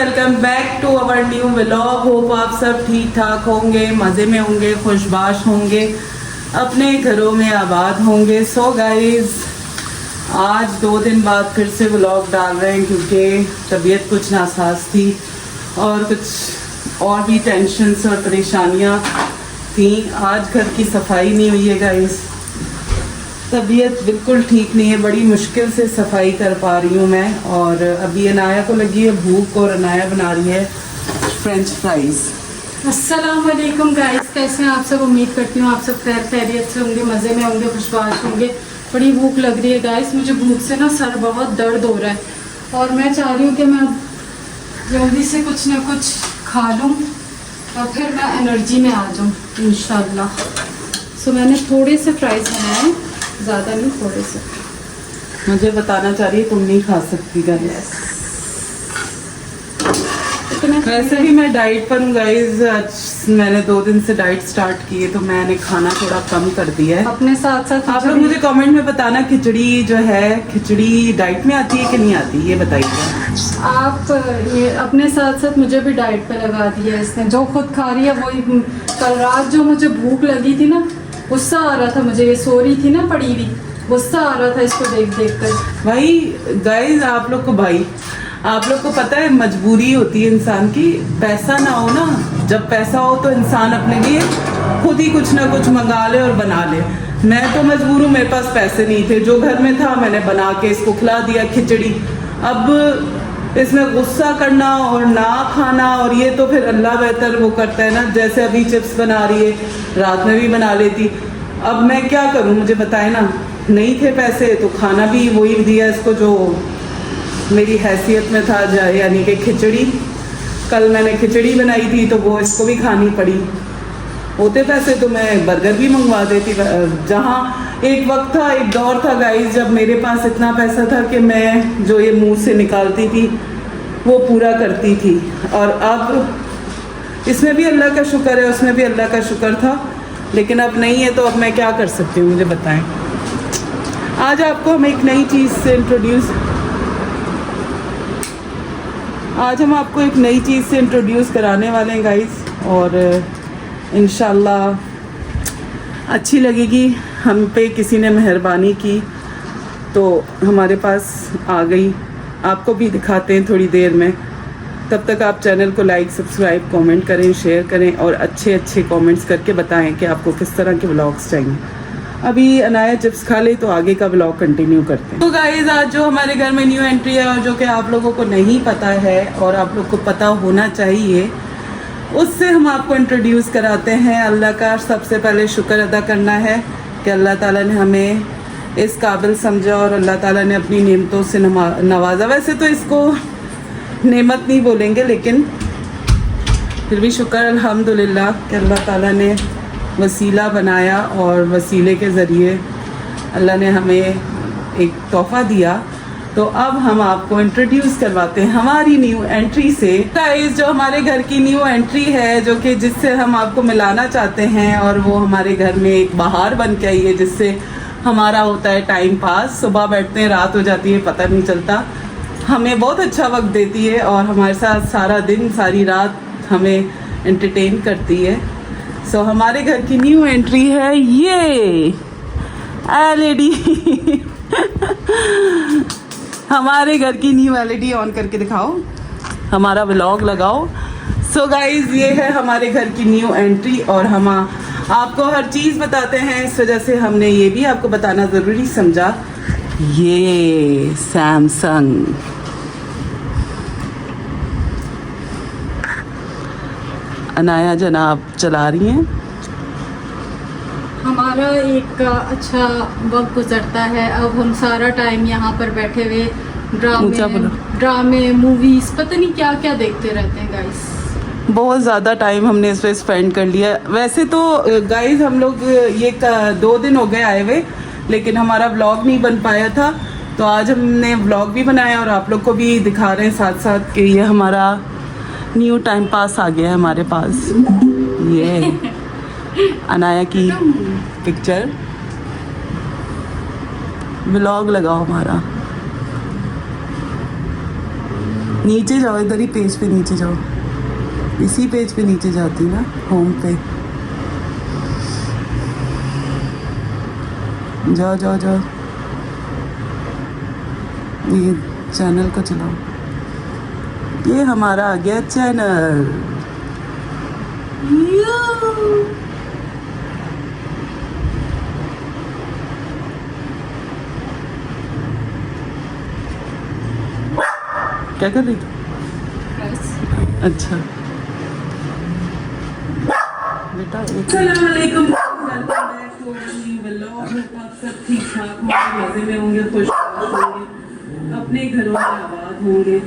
Welcome back to our new vlog. Hope आप सब ठीक ठाक होंगे, मज़े में होंगे, खुशबाश होंगे, अपने घरों में आबाद होंगे। सो गाइज आज 2 दिन बाद फिर से व्लॉग डाल रहे हैं क्योंकि तबीयत कुछ नासाज थी और कुछ और भी टेंशन्स और परेशानियाँ थी। आज घर की सफाई नहीं हुई है गाइज, तबीयत बिल्कुल ठीक नहीं है, बड़ी मुश्किल से सफाई कर पा रही हूँ मैं। और अभी अनाया को लगी है भूख और अनाया बना रही है फ्रेंच फ्राइज। अस्सलाम वालेकुम गाइस, कैसे हैं आप सब? उम्मीद करती हूँ आप सब खैर खैरियत से होंगे, मज़े में होंगे, खुशबाश होंगे। बड़ी भूख लग रही है गाइस, मुझे भूख से ना सर बहुत दर्द हो रहा है और मैं चाह रही हूँ कि मैं जल्दी से कुछ ना कुछ खा लूँ और फिर मैं एनर्जी में आ जाऊँ इंशाल्लाह। सो मैंने थोड़े से फ्राइज बनाए, ज़्यादा नहीं, थोड़े से। मुझे बताना चाह रही है तुम नहीं खा सकती गाइस। वैसे भी मैं डाइट पर हूँ गाइज, आज मैंने 2 दिन से डाइट स्टार्ट की है तो मैंने खाना थोड़ा कम कर दिया है। अपने साथ साथ आप लोग मुझे कमेंट में बताना खिचड़ी जो है, खिचड़ी डाइट में आती है कि नहीं आती, ये बताइए आप। ये अपने साथ साथ मुझे भी डाइट पे लगा दिया है इसने। जो खुद खा रही है वही। कल रात जो मुझे भूख लगी थी ना, गुस्सा आ रहा था मुझे, ये सो रही थी ना पड़ी हुई, गुस्सा आ रहा था इसको देख देख कर। भाई गाइज आप लोग को पता है मजबूरी होती है इंसान की। पैसा ना हो ना, जब पैसा हो तो इंसान अपने लिए खुद ही कुछ ना कुछ मंगा ले और बना ले। मैं तो मजबूर हूँ, मेरे पास पैसे नहीं थे, जो घर में था मैंने बना के इसको खिला दिया खिचड़ी। अब इसमें गुस्सा करना और ना खाना, और ये तो फिर अल्लाह बेहतर वो करता है ना। जैसे अभी चिप्स बना रही है, रात में भी बना लेती। अब मैं क्या करूँ, मुझे बताए ना। नहीं थे पैसे तो खाना भी वही दिया इसको जो मेरी हैसियत में था, यानी कि खिचड़ी। कल मैंने खिचड़ी बनाई थी तो वो इसको भी खानी पड़ी। होते पैसे तो मैं बर्गर भी मंगवा देती। जहाँ एक वक्त था, एक दौर था गाइस, जब मेरे पास इतना पैसा था कि मैं जो ये मुंह से निकालती थी वो पूरा करती थी। और अब इसमें भी अल्लाह का शुक्र है, उसमें भी अल्लाह का शुक्र था, लेकिन अब नहीं है तो अब मैं क्या कर सकती हूँ, मुझे बताएं। आज आपको हम एक नई चीज़ से इंट्रोड्यूस कराने वाले हैं गाइस, और इंशाल्लाह अच्छी लगेगी। हम पे किसी ने मेहरबानी की तो हमारे पास आ गई, आपको भी दिखाते हैं थोड़ी देर में। तब तक आप चैनल को लाइक, सब्सक्राइब, कमेंट करें, शेयर करें और अच्छे अच्छे कमेंट्स करके बताएं कि आपको किस तरह के व्लॉग्स चाहिए। अभी अनाया चिप्स खा ले तो आगे का व्लॉग कंटिन्यू करते हैं। तो गाइस आज जो हमारे घर में न्यू एंट्री है और जो कि आप लोगों को नहीं पता है और आप लोग को पता होना चाहिए, उससे हम आपको इंट्रोड्यूस कराते हैं। अल्लाह का सबसे पहले शुक्र अदा करना है कि अल्लाह ताला ने हमें इस काबिल समझा और अल्लाह ताला ने अपनी नेमतों से नवाजा। वैसे तो इसको नेमत नहीं बोलेंगे, लेकिन फिर भी शुक्र अल्हम्दुलिल्लाह कि अल्लाह ताला ने वसीला बनाया और वसीले के ज़रिए अल्लाह ने हमें एक तोहफ़ा दिया। तो अब हम आपको इंट्रोड्यूस करवाते हैं हमारी न्यू एंट्री से। गाइस जो हमारे घर की न्यू एंट्री है, जो कि जिससे हम आपको मिलाना चाहते हैं, और वो हमारे घर में एक बहार बन के आई है जिससे हमारा होता है टाइम पास। सुबह बैठते हैं, रात हो जाती है, पता नहीं चलता। हमें बहुत अच्छा वक्त देती है और हमारे साथ सारा दिन सारी रात हमें एंटरटेन करती है। सो हमारे घर की न्यू एंट्री है ये एलईडी। हमारे घर की न्यू एलईडी ऑन करके दिखाओ, हमारा व्लॉग लगाओ। सो गाइज ये है हमारे घर की न्यू एंट्री और हम आपको हर चीज़ बताते हैं, इस वजह से हमने ये भी आपको बताना ज़रूरी समझा। ये सैमसंग अनाया जनाब चला रही हैं। हमारा एक अच्छा वक्त गुजरता है। अब हम सारा टाइम यहाँ पर बैठे हुए ड्रामे मूवीज पता नहीं क्या क्या देखते रहते हैं गाइस। बहुत ज़्यादा टाइम हमने इस पर स्पेंड कर लिया। वैसे तो गाइस हम लोग ये 2 दिन हो गए आए हुए, लेकिन हमारा व्लॉग नहीं बन पाया था, तो आज हमने व्लॉग भी बनाया और आप लोग को भी दिखा रहे हैं साथ साथ कि ये हमारा न्यू टाइम पास आ गया है हमारे पास। ये अनाया की पिक्चर, व्लॉग लगाओ हमारा। नीचे जाओ, इधर ही पेज पे नीचे जाओ, इसी पेज पे नीचे जाती ना, होम पे जाओ जाओ जाओ, ये चैनल को चलाओ, ये हमारा आ गया चैनल। क्या कर रही थी? अच्छा बेटा, अस्सलामुअलैकुम, सब ठीक ठाक होंगे, मजे में होंगे, खुश होंगे, अपने घरों में आबाद होंगे।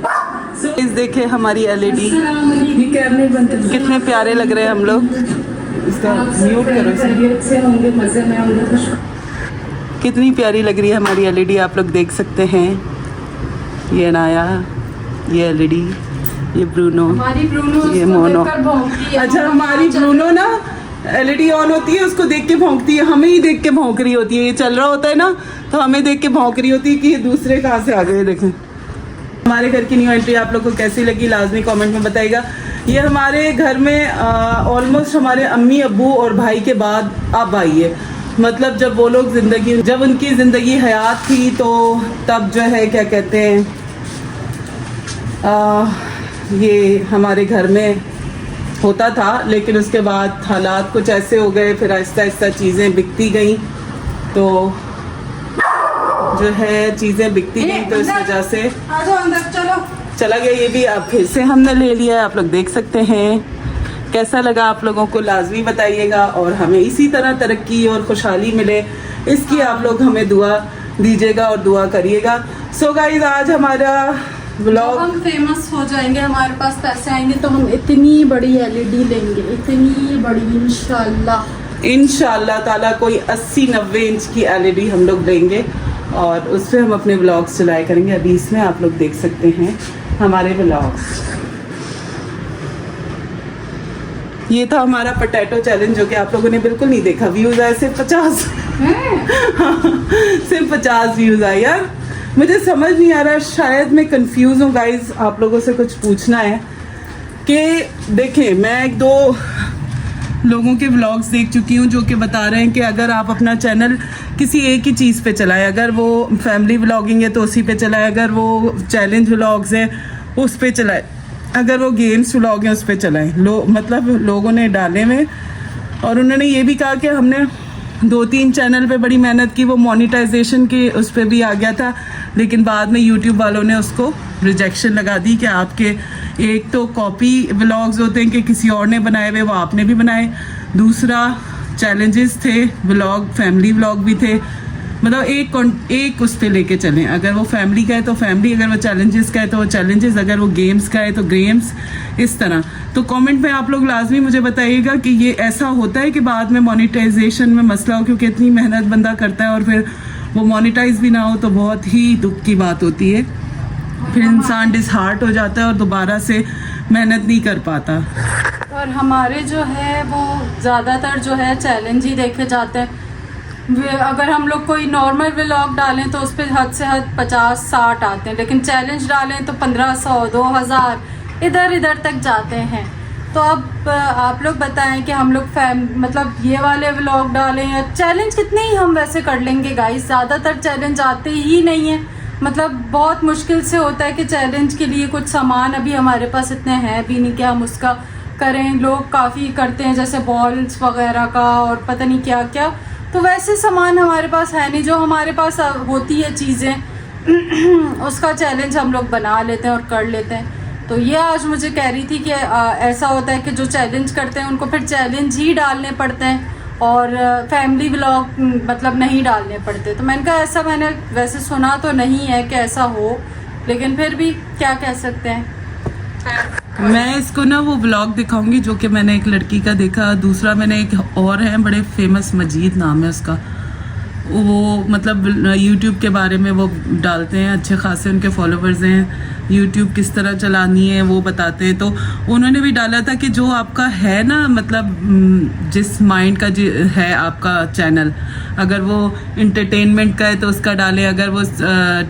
इस देखे हमारी LED, ये कैमरे बनते कितने प्यारे लग रहे हैं हम लोग। इसका म्यूट करो, से होंगे, मजे में होंगे, खुश। कितनी प्यारी लग रही है हमारी LED, आप लोग देख सकते हैं। ये नाया, ये LED, ये ब्रूनो, हमारी ब्रूनो, ये मोनो। अच्छा, हमारी ब्रूनो ना LED ऑन होती है, उसको देख के भौंकती है, हमें ही देख के भौंक रही होती है। ये चल रहा होता है ना, तो हमें देख के भौंक रही होती है कि ये दूसरे कहाँ से आ गए। देखें हमारे घर की न्यू एंट्री आप लोग को कैसी लगी, लाजमी कमेंट में बताइएगा। ये हमारे घर में ऑलमोस्ट हमारे अम्मी अब्बू और भाई के बाद अब आई है। मतलब जब वो लोग जब उनकी ज़िंदगी हयात थी, तो तब जो है क्या कहते हैं, ये हमारे घर में होता था, लेकिन उसके बाद हालात कुछ ऐसे हो गए, फिर आहिस्ता आहिस्ता चीज़ें बिकती गई, तो जो है चीज़ें बिकती गई, तो इस वजह से चला गया ये भी। अब फिर से हमने ले लिया है, आप लोग देख सकते हैं। कैसा लगा आप लोगों को लाजमी बताइएगा, और हमें इसी तरह तरक्की और खुशहाली मिले, इसकी आप लोग हमें दुआ दीजिएगा और दुआ करिएगा। सो गाइस, आज हमारा व्लॉग, हम फेमस हो जाएंगे, हमारे पास पैसे आएंगे, तो हम इतनी बड़ी LED लेंगे, इतनी बड़ी, इंशाल्लाह ताला कोई 80-90 इंच की LED हम लोग लेंगे, और उससे हम अपने व्लॉग्स चलाया करेंगे। अभी इसमें आप लोग देख सकते हैं हमारे व्लॉग्स। ये था हमारा पोटैटो चैलेंज, जो कि आप लोगों ने बिल्कुल नहीं देखा। व्यूज आए सिर्फ 50 सिर्फ 50 व्यूज आए यार। मुझे समझ नहीं आ रहा, शायद मैं कंफ्यूज हूँ गाइज, आप लोगों से कुछ पूछना है कि देखें, मैं 1-2 लोगों के व्लॉग्स देख चुकी हूँ जो कि बता रहे हैं कि अगर आप अपना चैनल किसी एक ही चीज़ पे चलाएं, अगर वो फैमिली व्लॉगिंग है तो उसी पे चलाएं, अगर वो चैलेंज व्लॉग्स हैं उस पे चलाएं, अगर वो गेम्स व्लॉग हैं उस पे चलाएं। मतलब लोगों ने डाले हुए, और उन्होंने ये भी कहा कि हमने 2-3 चैनल पे बड़ी मेहनत की, वो मोनेटाइजेशन के उस पर भी आ गया था, लेकिन बाद में यूट्यूब वालों ने उसको रिजेक्शन लगा दी कि आपके एक तो कॉपी व्लॉग्स होते हैं कि किसी और ने बनाए हुए, वो आपने भी बनाए, दूसरा चैलेंजेस थे, व्लॉग फैमिली व्लॉग भी थे, मतलब एक उस पे लेके चलें। अगर वो फैमिली का है तो फैमिली, अगर वो चैलेंजेस का है तो वो चैलेंजेस, अगर वो गेम्स का है तो गेम्स, इस तरह। तो कमेंट में आप लोग लाजमी मुझे बताइएगा कि ये ऐसा होता है कि बाद में मोनेटाइजेशन में मसला हो, क्योंकि इतनी मेहनत बंदा करता है और फिर वो मोनेटाइज भी ना हो तो बहुत ही दुख की बात होती है, फिर इंसान डिसहार्ट हो जाता है और दोबारा से मेहनत नहीं कर पाता। और हमारे जो है वो ज़्यादातर जो है चैलेंज ही देखे जाते हैं। अगर हम लोग कोई नॉर्मल व्लॉग डालें तो उस पर हद से हद 50-60 आते हैं, लेकिन चैलेंज डालें तो 1500-2000 इधर तक जाते हैं। तो अब आप लोग बताएं कि हम लोग मतलब ये वाले व्लॉग डालें या चैलेंज, कितने ही हम वैसे कर लेंगे गाइस, ज़्यादातर चैलेंज आते ही नहीं है। मतलब बहुत मुश्किल से होता है कि चैलेंज के लिए कुछ सामान अभी हमारे पास इतने हैं भी नहीं कि हम उसका करें। लोग काफ़ी करते हैं जैसे बॉल्स वगैरह का और पता नहीं क्या क्या, तो वैसे सामान हमारे पास है नहीं। जो हमारे पास होती है चीज़ें उसका चैलेंज हम लोग बना लेते हैं और कर लेते हैं। तो ये आज मुझे कह रही थी कि ऐसा होता है कि जो चैलेंज करते हैं उनको फिर चैलेंज ही डालने पड़ते हैं और फैमिली व्लॉग मतलब नहीं डालने पड़ते। तो मैंने कहा ऐसा मैंने वैसे सुना तो नहीं है कि ऐसा हो, लेकिन फिर भी क्या कह सकते हैं। मैं इसको ना वो व्लॉग दिखाऊंगी जो कि मैंने एक लड़की का देखा, दूसरा मैंने एक और है बड़े फेमस, मजीद नाम है उसका, वो मतलब यूट्यूब के बारे में वो डालते हैं, अच्छे खासे उनके फॉलोवर्स हैं, यूट्यूब किस तरह चलानी है वो बताते हैं। तो उन्होंने भी डाला था कि जो आपका है ना, मतलब जिस माइंड का है आपका चैनल, अगर वो इंटरटेनमेंट का है तो उसका डालें, अगर वो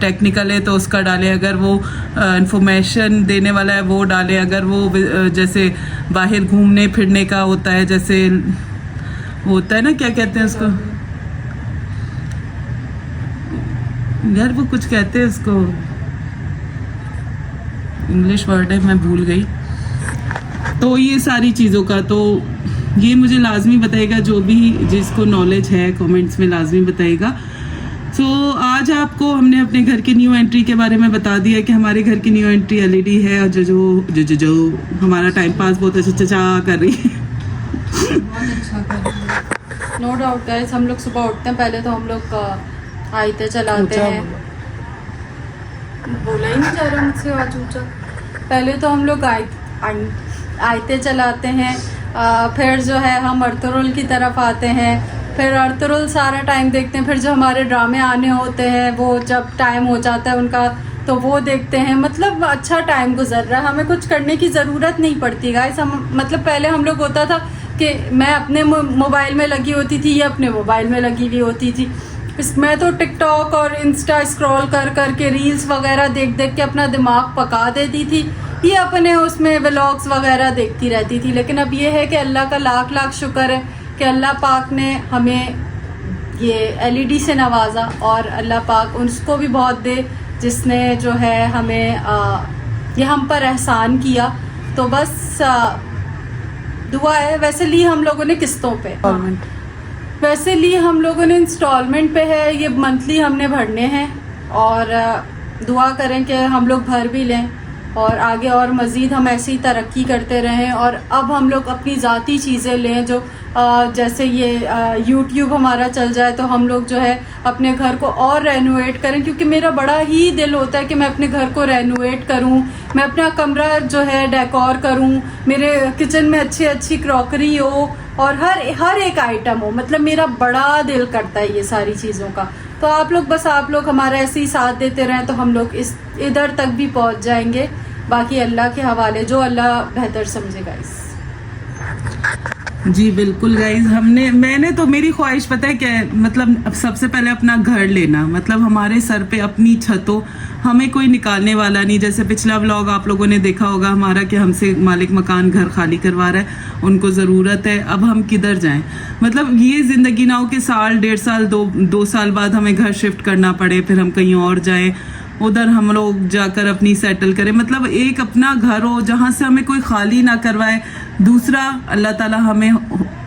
टेक्निकल है तो उसका डालें, अगर वो इंफॉर्मेशन देने वाला है वो डालें, अगर वो जैसे बाहर घूमने फिरने का होता है, जैसे होता है ना, क्या कहते हैं उसको यार, वो कुछ कहते हैं उसको, इंग्लिश वर्ड है मैं भूल गई। तो ये सारी चीज़ों का, तो ये मुझे लाजमी बताएगा, जो भी जिसको नॉलेज है कमेंट्स में लाजमी बताएगा। तो आज आपको हमने अपने घर की न्यू एंट्री के बारे में बता दिया कि हमारे घर की न्यू एंट्री एलईडी है, और जो हमारा टाइम पास बहुत अच्छा कर रही है। बहुत अच्छा कर रही है, नो डाउट गाइस। हम लोग सुबह उठते हैं, पहले तो हम लोग आयते चलाते हैं, बोला ही नहीं जा रहा मुझसे आज ऊँचा। पहले तो हम लोग आयते चलाते हैं, फिर जो है हम अर्तुरुल की तरफ आते हैं, फिर अर्तुरुल सारा टाइम देखते हैं, फिर जो हमारे ड्रामे आने होते हैं वो जब टाइम हो जाता है उनका तो वो देखते हैं। मतलब अच्छा टाइम गुजर रहा है, हमें कुछ करने की ज़रूरत नहीं पड़ती गाइस। हम मतलब पहले हम लोग होता था कि मैं अपने मोबाइल में लगी होती थी, ये अपने मोबाइल में लगी हुई होती थी। मैं तो टिकटॉक और इंस्टा स्क्रॉल कर कर के रील्स वगैरह देख देख के अपना दिमाग पका देती थी, ये अपने उसमें व्लॉग्स वगैरह देखती रहती थी। लेकिन अब ये है कि अल्लाह का लाख लाख शुक्र है कि अल्लाह पाक ने हमें ये एलईडी से नवाजा, और अल्लाह पाक उसको भी बहुत दे जिसने जो है हमें ये हम पर एहसान किया। तो बस दुआ है। वैसे ली हम लोगों ने किस्तों पे, वैसे लिए हम लोगों ने इंस्टॉलमेंट पे है, ये मंथली हमने भरने हैं, और दुआ करें कि हम लोग भर भी लें और आगे और मज़ीद हम ऐसे ही तरक्की करते रहें। और अब हम लोग अपनी ज़ाती चीज़ें लें, जो जैसे ये यूट्यूब हमारा चल जाए तो हम लोग जो है अपने घर को और रेनोवेट करें, क्योंकि मेरा बड़ा ही दिल होता है कि मैं अपने घर को रेनोवेट करूं, मैं अपना कमरा जो है डेकोर करूं, मेरे किचन में अच्छी अच्छी क्रॉकरी हो और हर एक आइटम हो। मतलब मेरा बड़ा दिल करता है ये सारी चीज़ों का। तो आप लोग हमारा ऐसे ही साथ देते रहें तो हम लोग इधर तक भी पहुंच जाएंगे। बाकी अल्लाह के हवाले, जो अल्लाह बेहतर समझेगा। इस जी बिल्कुल गाइज, मैंने तो मेरी ख्वाहिश पता है क्या है, मतलब सबसे पहले अपना घर लेना, मतलब हमारे सर पे अपनी छत हो, हमें कोई निकालने वाला नहीं। जैसे पिछला व्लॉग आप लोगों ने देखा होगा हमारा कि हमसे मालिक मकान घर खाली करवा रहा है, उनको ज़रूरत है, अब हम किधर जाएं। मतलब ये ज़िंदगी ना हो कि साल डेढ़ साल दो साल बाद हमें घर शिफ्ट करना पड़े, फिर हम कहीं और जाएं, उधर हम लोग जाकर अपनी सेटल करें। मतलब एक अपना घर हो जहाँ से हमें कोई खाली ना करवाए। दूसरा, अल्लाह ताला हमें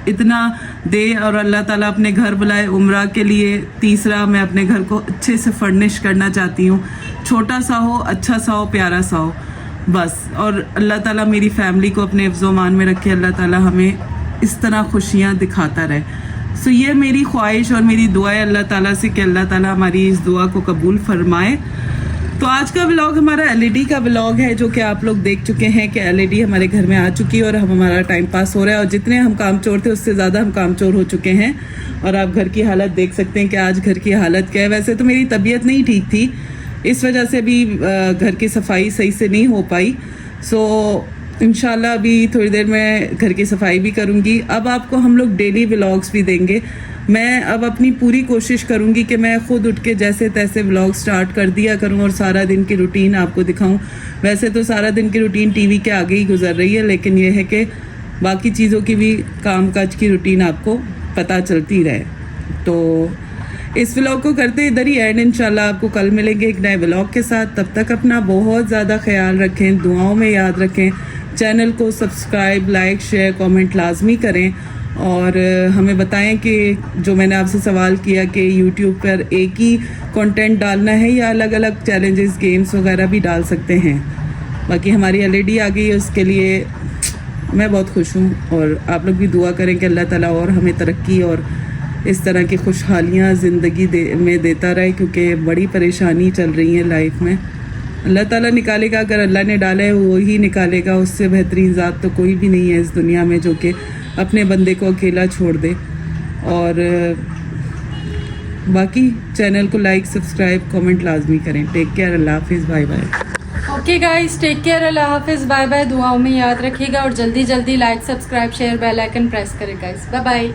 इतना दे और अल्लाह ताला अपने घर बुलाए उम्रा के लिए। तीसरा, मैं अपने घर को अच्छे से फर्निश करना चाहती हूँ, छोटा सा हो, अच्छा सा हो, प्यारा सा हो, बस। और अल्लाह ताला मेरी फैमिली को अपने हिफ्ज़-ओ-मान में रखे, अल्लाह ताला हमें इस तरह खुशियाँ दिखाता रहे। सो ये मेरी ख्वाहिश और मेरी दुआ है अल्लाह ताला से कि अल्लाह ताला हमारी इस दुआ को कबूल फरमाए। तो आज का व्लॉग हमारा एलईडी का व्लॉग है, जो कि आप लोग देख चुके हैं कि एलईडी हमारे घर में आ चुकी है और हमारा टाइम पास हो रहा है। और जितने हम कामचोर थे उससे ज़्यादा हम कामचोर हो चुके हैं। और आप घर की हालत देख सकते हैं कि आज घर की हालत क्या है। वैसे तो मेरी तबीयत नहीं ठीक थी, इस वजह से भी घर की सफाई सही से नहीं हो पाई। सो इंशाल्लाह अभी थोड़ी देर में घर की सफाई भी करूँगी। अब आपको हम लोग डेली व्लॉग्स भी देंगे। मैं अब अपनी पूरी कोशिश करूँगी कि मैं ख़ुद उठ के जैसे तैसे व्लॉग स्टार्ट कर दिया करूँ और सारा दिन की रूटीन आपको दिखाऊँ। वैसे तो सारा दिन की रूटीन टीवी के आगे ही गुजर रही है, लेकिन यह है कि बाकी चीज़ों की भी काम काज की रूटीन आपको पता चलती रहे। तो इस व्लॉग को करते इधर ही एंड। इंशाल्लाह आपको कल मिलेंगे एक नए व्लॉग के साथ। तब तक अपना बहुत ज़्यादा ख्याल रखें, दुआओं में याद रखें। चैनल को सब्सक्राइब, लाइक, शेयर, कमेंट लाजमी करें और हमें बताएं कि जो मैंने आपसे सवाल किया कि यूट्यूब पर एक ही कंटेंट डालना है या अलग अलग चैलेंजेस, गेम्स वगैरह भी डाल सकते हैं। बाकी हमारी एलईडी आ गई है, उसके लिए मैं बहुत खुश हूँ। और आप लोग भी दुआ करें कि अल्लाह ताला और हमें तरक्की और इस तरह की खुशहालियाँ ज़िंदगी में देता रहे, क्योंकि बड़ी परेशानी चल रही है लाइफ में। अल्लाह ताला निकालेगा, अगर अल्लाह ने डाला है वो ही निकालेगा। उससे बेहतरीन ज़ात तो कोई भी नहीं है इस दुनिया में जो कि अपने बंदे को अकेला छोड़ दे। और बाकी चैनल को लाइक सब्सक्राइब कमेंट लाजमी करें। टेक केयर, अल्लाह हाफिज़, bye bye. Okay guys, take care, अल्लाह हाफिज़, बाय बाय। दुआओं में याद रखिएगा और जल्दी जल्दी like subscribe share bell icon press करें गाइस। Bye bye.